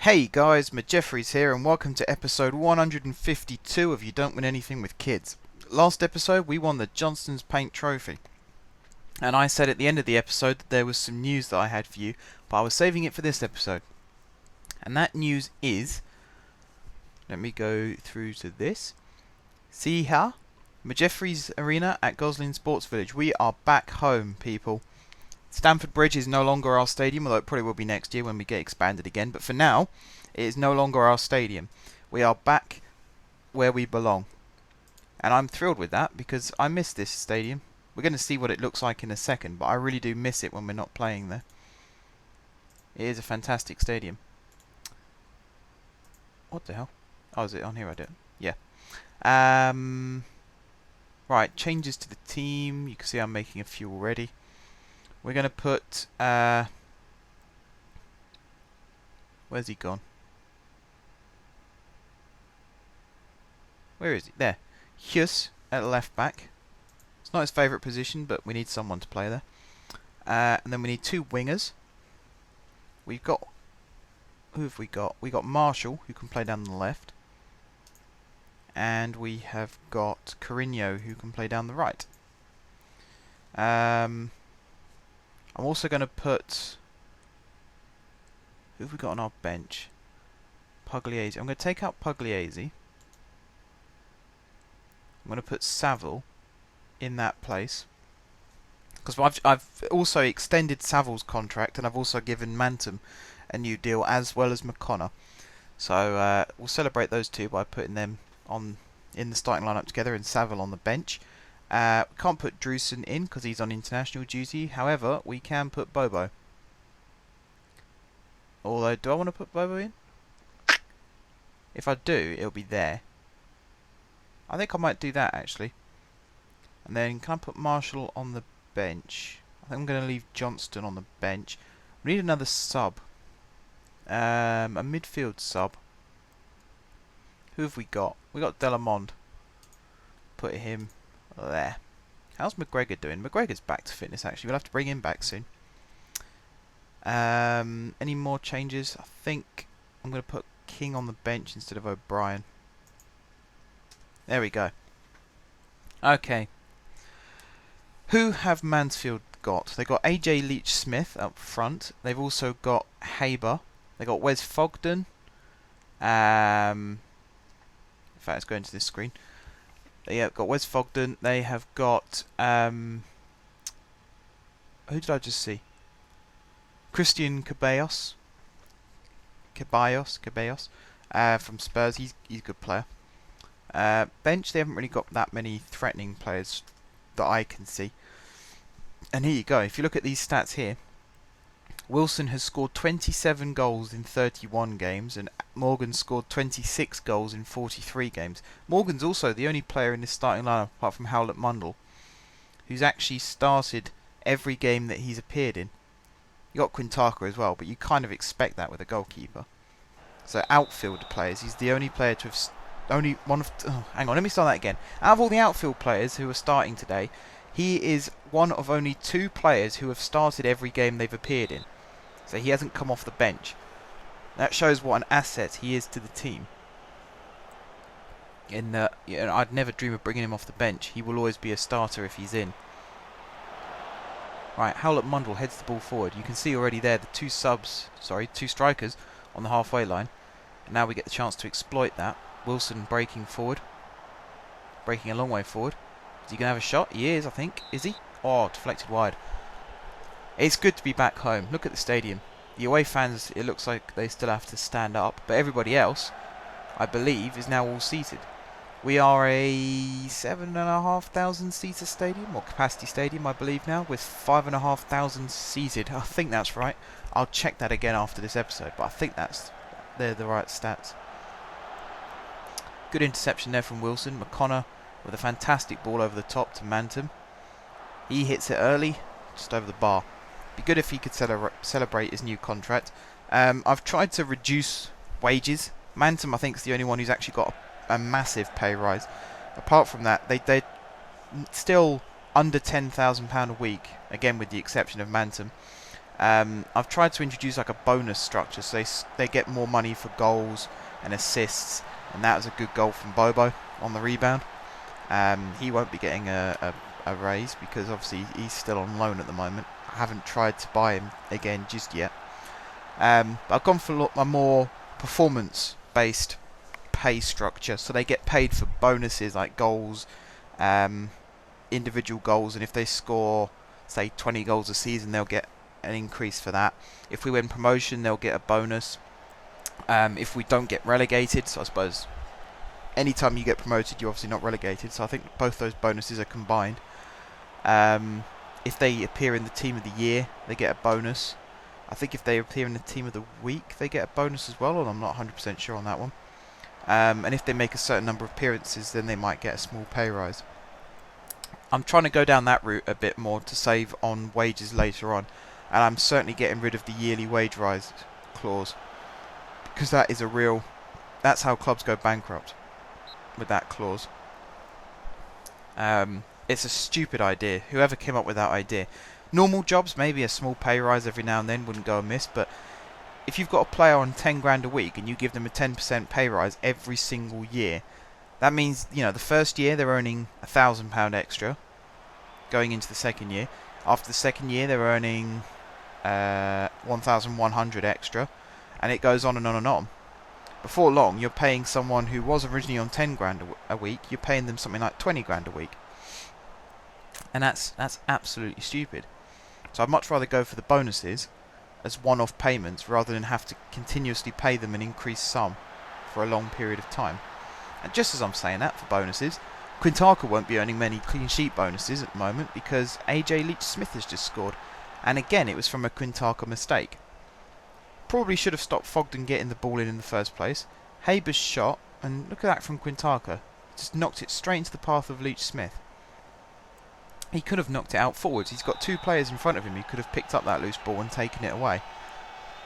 Hey guys, Jeffries here and welcome to episode 152 of You Don't Win Anything with Kids. Last episode we won the Johnston's Paint Trophy. And I said at the end of the episode that there was some news that I had for you, but I was saving it for this episode. And that news is, let me go through to this. See here, Jeffries Arena at Goslin Sports Village. We are back home, people. Stamford Bridge is no longer our stadium, although it probably will be next year when we get expanded again. But for now, it is no longer our stadium. We are back where we belong. And I'm thrilled with that because I miss this stadium. We're going to see what it looks like in a second, but I really do miss it when we're not playing there. It is a fantastic stadium. What the hell? Oh, is it on here? I did. Yeah. Right, changes to the team. You can see I'm making a few already. We're going to put... where's he gone? Where is he? There. Hughes at left back. It's not his favourite position, but we need someone to play there. And then we need two wingers. We've got... Who have we got? We got Marshall, who can play down the left. And we have got Carino, who can play down the right. I'm also going to put... Who have we got on our bench? Pugliese. I'm going to take out Pugliese. I'm going to put Saville in that place. Because I've also extended Saville's contract, and I've also given Mantum a new deal, as well as McConnor. So we'll celebrate those two by putting them in the starting lineup together, and Saville on the bench. We can't put Drewson in because he's on international duty. However, we can put Bobo. Although, do I want to put Bobo in? If I do, it'll be there. I think I might do that, actually. And then, can I put Marshall on the bench? I think I'm going to leave Johnston on the bench. We need another sub. A midfield sub. Who have we got? We got Delamond. Put him there. How's McGregor doing? McGregor's back to fitness, actually. We'll have to bring him back soon. Any more changes? I think I'm going to put King on the bench instead of O'Brien. There we go. Okay. Who have Mansfield got? They've got AJ Leach-Smith up front. They've also got Haber. They've got Wes Fogden. In fact, it's going to this screen. They have got Wes Fogden. They have got... who did I just see? Christian Ceballos. Ceballos. From Spurs. He's a good player. Bench, they haven't really got that many threatening players that I can see. And here you go. If you look at these stats here, Wilson has scored 27 goals in 31 games, and Morgan scored 26 goals in 43 games. Morgan's also the only player in this starting lineup, apart from Howlett Mundell, who's actually started every game that he's appeared in. You got Quintaka as well, but you kind of expect that with a goalkeeper. So outfield players, he's the only player to have... Only one of... Oh, hang on, let me start that again. Out of all the outfield players who are starting today, he is one of only two players who have started every game they've appeared in. So he hasn't come off the bench. That shows what an asset he is to the team. I'd never dream of bringing him off the bench. He will always be a starter if he's in. Right, Howlett Mundell heads the ball forward. You can see already there the two strikers on the halfway line. And now we get the chance to exploit that. Wilson breaking forward. Breaking a long way forward. Is he going to have a shot? He is, I think. Is he? Oh, deflected wide. It's good to be back home. Look at the stadium. The away fans, it looks like they still have to stand up. But everybody else, I believe, is now all seated. We are a 7,500 seater stadium, or capacity stadium, I believe now, with 5,500 seated. I think that's right. I'll check that again after this episode, but I think they're the right stats. Good interception there from Wilson. McConnor with a fantastic ball over the top to Mantum. He hits it early, just over the bar. Be good if he could celebrate his new contract. I've tried to reduce wages. Mantum, I think, is the only one who's actually got a massive pay rise. Apart from that, they're still under £10,000 a week, again with the exception of Mantum. I've tried to introduce like a bonus structure, so they get more money for goals and assists, and that was a good goal from Bobo on the rebound. He won't be getting a raise because obviously he's still on loan at the moment. I haven't tried to buy him again just yet. I've gone for a more performance-based pay structure, so they get paid for bonuses like goals, individual goals, and if they score, say, 20 goals a season, they'll get an increase for that. If we win promotion, they'll get a bonus. If we don't get relegated, so I suppose anytime you get promoted, you're obviously not relegated, so I think both those bonuses are combined. If they appear in the team of the year, they get a bonus. I think if they appear in the team of the week, they get a bonus as well, and I'm not 100% sure on that one. And if they make a certain number of appearances, then they might get a small pay rise. I'm trying to go down that route a bit more to save on wages later on, and I'm certainly getting rid of the yearly wage rise clause, because that is that's how clubs go bankrupt, with that clause. It's a stupid idea. Whoever came up with that idea. Normal jobs, maybe a small pay rise every now and then wouldn't go amiss, but if you've got a player on 10 grand a week and you give them a 10% pay rise every single year, that means, the first year they're earning £1,000 extra going into the second year. After the second year they're earning 1,100 extra, and it goes on and on and on. Before long, you're paying someone who was originally on 10 grand a week, you're paying them something like 20 grand a week. And that's absolutely stupid. So I'd much rather go for the bonuses as one-off payments rather than have to continuously pay them an increased sum for a long period of time. And just as I'm saying that for bonuses, Quintana won't be earning many clean sheet bonuses at the moment because AJ Leach-Smith has just scored. And again, it was from a Quintana mistake. Probably should have stopped Fogden getting the ball in the first place. Haber's shot, and look at that from Quintana. Just knocked it straight into the path of Leach-Smith. He could have knocked it out forwards. He's got two players in front of him. He could have picked up that loose ball and taken it away.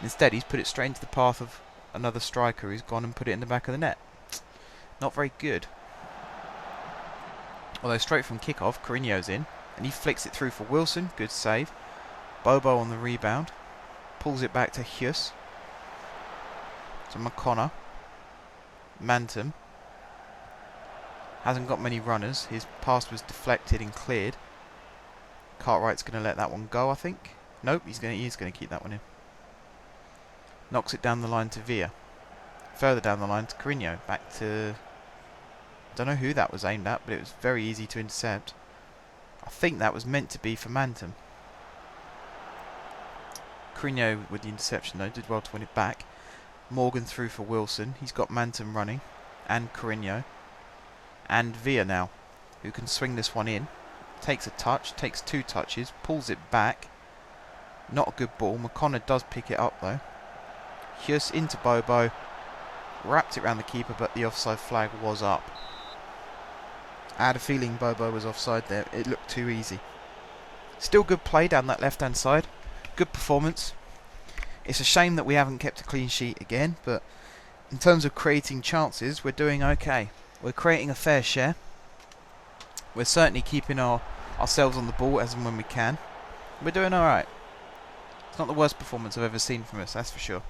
Instead, he's put it straight into the path of another striker who's gone and put it in the back of the net. Not very good. Although straight from kickoff, Carino's in, and he flicks it through for Wilson. Good save. Bobo on the rebound. Pulls it back to Hughes. To McConnor. Mantum. Hasn't got many runners. His pass was deflected and cleared. Cartwright's going to let that one go, I think. Nope, he's going to keep that one in. Knocks it down the line to Villa. Further down the line to Carino. Back to... don't know who that was aimed at, but it was very easy to intercept. I think that was meant to be for Mantum. Carino with the interception though, did well to win it back. Morgan through for Wilson. He's got Mantum running. And Carino. And Villa now, who can swing this one in. Takes a touch, takes two touches, pulls it back. Not a good ball. McConnor does pick it up though. Hughes into Bobo. Wrapped it around the keeper, but the offside flag was up. I had a feeling Bobo was offside there. It looked too easy. Still good play down that left-hand side. Good performance. It's a shame that we haven't kept a clean sheet again, but in terms of creating chances, we're doing okay. We're creating a fair share. We're certainly keeping ourselves on the ball as and when we can. We're doing alright. It's not the worst performance I've ever seen from us, that's for sure.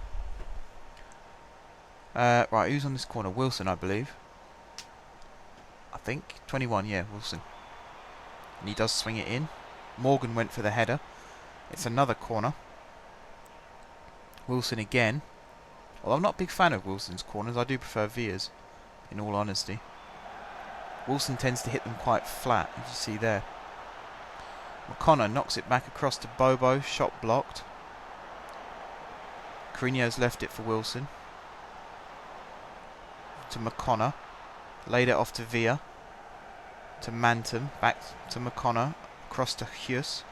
Right, who's on this corner? Wilson, I believe. I think. 21, yeah, Wilson. And he does swing it in. Morgan went for the header. It's another corner. Wilson again. Well, I'm not a big fan of Wilson's corners. I do prefer Villa's, in all honesty. Wilson tends to hit them quite flat, as you see there. McConnor knocks it back across to Bobo. Shot blocked. Carino's left it for Wilson. To McConnor. Laid it off to Villa. To Mantum. Back to McConnor. Across to Hughes.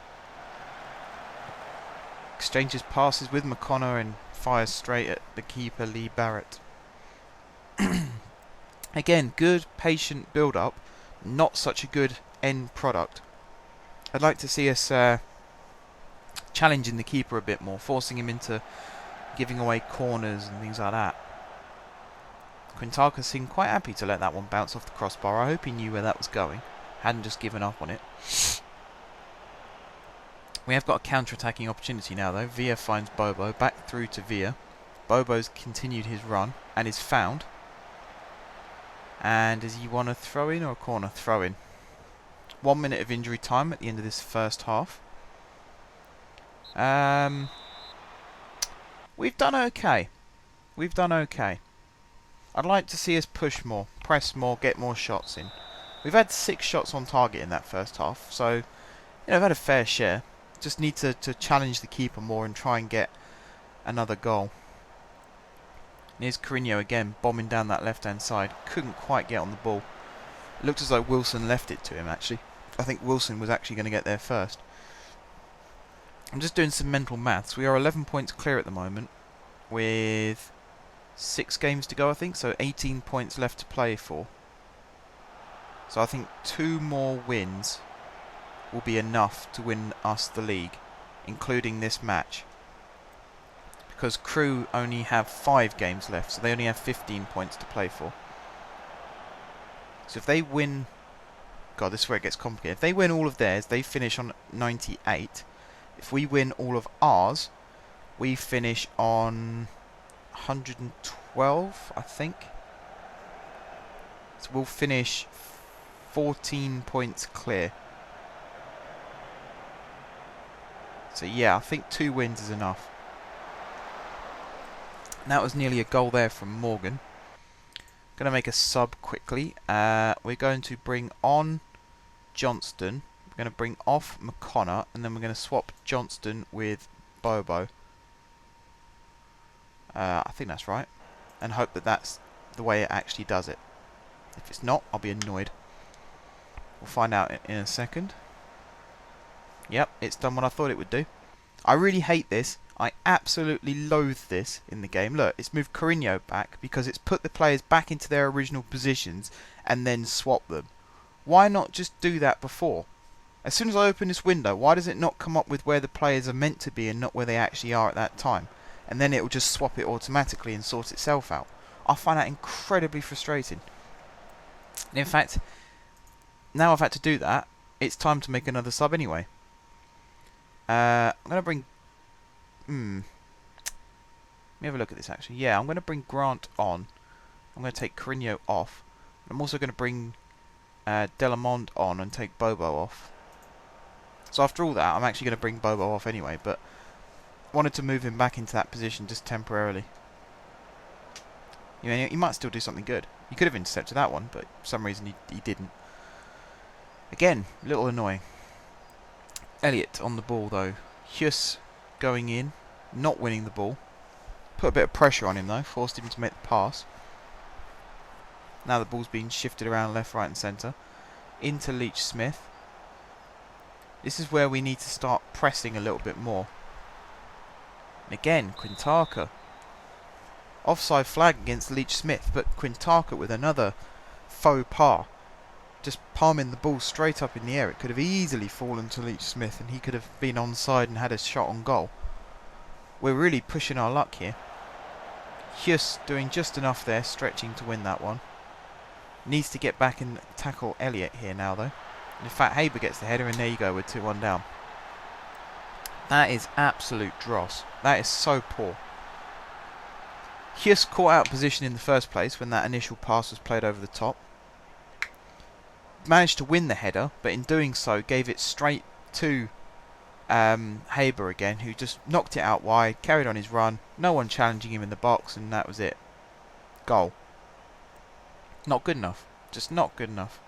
Exchanges passes with McConnor and fires straight at the keeper Lee Barrett. Again, good patient build up, not such a good end product. I'd like to see us challenging the keeper a bit more, forcing him into giving away corners and things like that. Quintana seemed quite happy to let that one bounce off the crossbar. I hope he knew where that was going, hadn't just given up on it. We have got a counter-attacking opportunity now though. Villa finds Bobo, back through to Villa. Bobo's continued his run and is found. And does he want a throw-in or a corner? Throw-in. 1 minute of injury time at the end of this first half. We've done okay. We've done okay. I'd like to see us push more, press more, get more shots in. We've had 6 shots on target in that first half, so I've had a fair share. Just need to challenge the keeper more and try and get another goal. And here's Carino again, bombing down that left-hand side. Couldn't quite get on the ball. It looked as though Wilson left it to him, actually. I think Wilson was actually going to get there first. I'm just doing some mental maths. We are 11 points clear at the moment, with 6 games to go, I think. So 18 points left to play for. So I think 2 more wins will be enough to win us the league, including this match. Because Crew only have 5 games left, so they only have 15 points to play for. So if they win... God, this is where it gets complicated. If they win all of theirs, they finish on 98. If we win all of ours, we finish on 112, I think. So we'll finish 14 points clear. So yeah, I think 2 wins is enough. And that was nearly a goal there from Morgan. Going to make a sub quickly. We're going to bring on Johnston. We're going to bring off McConnor, and then we're going to swap Johnston with Bobo. I think that's right. And hope that that's the way it actually does it. If it's not, I'll be annoyed. We'll find out in a second. Yep, it's done what I thought it would do. I really hate this. I absolutely loathe this in the game. Look, it's moved Carino back because it's put the players back into their original positions and then swap them. Why not just do that before? As soon as I open this window, why does it not come up with where the players are meant to be and not where they actually are at that time? And then it will just swap it automatically and sort itself out. I find that incredibly frustrating. And in fact, now I've had to do that, it's time to make another sub anyway. I'm going to bring... Let me have a look at this actually. Yeah, I'm going to bring Grant on. I'm going to take Carino off. I'm also going to bring Delamond on and take Bobo off. So after all that, I'm actually going to bring Bobo off anyway, but wanted to move him back into that position just temporarily. You know, he might still do something good. He could have intercepted that one, but for some reason he didn't. Again, a little annoying. Elliott on the ball though. Hughes going in, not winning the ball. Put a bit of pressure on him though, forced him to make the pass. Now the ball's being shifted around left, right and centre. Into Leach Smith. This is where we need to start pressing a little bit more. And again, Quintaka. Offside flag against Leach Smith, but Quintaka with another faux pas. Just palming the ball straight up in the air. It could have easily fallen to Leach Smith and he could have been onside and had a shot on goal. We're really pushing our luck here. Hughes doing just enough there, stretching to win that one. Needs to get back and tackle Elliott here now though. In fact, Haber gets the header and there you go, we're 2-1 down. That is absolute dross. That is so poor. Hughes caught out position in the first place when that initial pass was played over the top. Managed to win the header, but in doing so gave it straight to Haber again, who just knocked it out wide, carried on his run, no one challenging him in the box, and that was it. Goal. Not good enough. Just not good enough.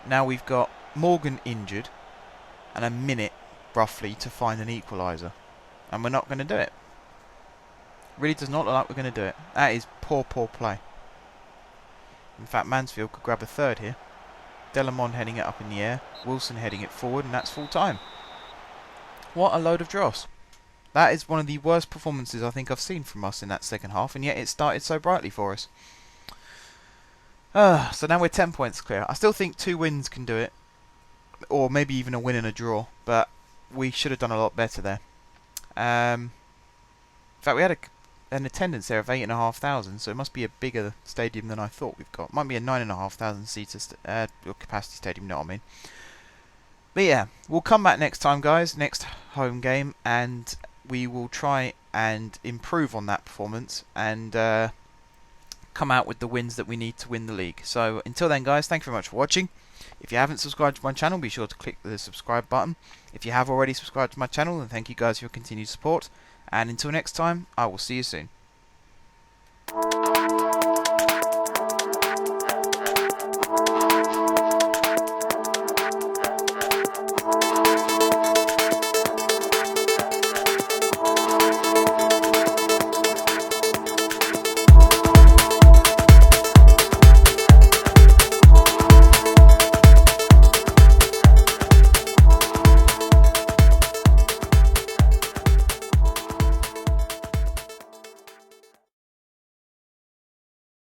Now we've got Morgan injured, and a minute, roughly, to find an equaliser. And we're not going to do it. Really does not look like we're going to do it. That is poor, poor play. In fact, Mansfield could grab a third here. Delamond heading it up in the air. Wilson heading it forward, and that's full time. What a load of dross. That is one of the worst performances I think I've seen from us in that second half, and yet it started so brightly for us. So now we're 10 points clear. I still think 2 wins can do it. Or maybe even a win and a draw. But we should have done a lot better there. In fact, we had an attendance there of 8,500, so it must be a bigger stadium than I thought we've got. Might be a 9,500 seater capacity stadium, you know what I mean. But yeah, we'll come back next time, guys, next home game, and we will try and improve on that performance and come out with the wins that we need to win the league. So until then, guys, thank you very much for watching. If you haven't subscribed to my channel, be sure to click the subscribe button. If you have already subscribed to my channel, then thank you guys for your continued support. And until next time, I will see you soon.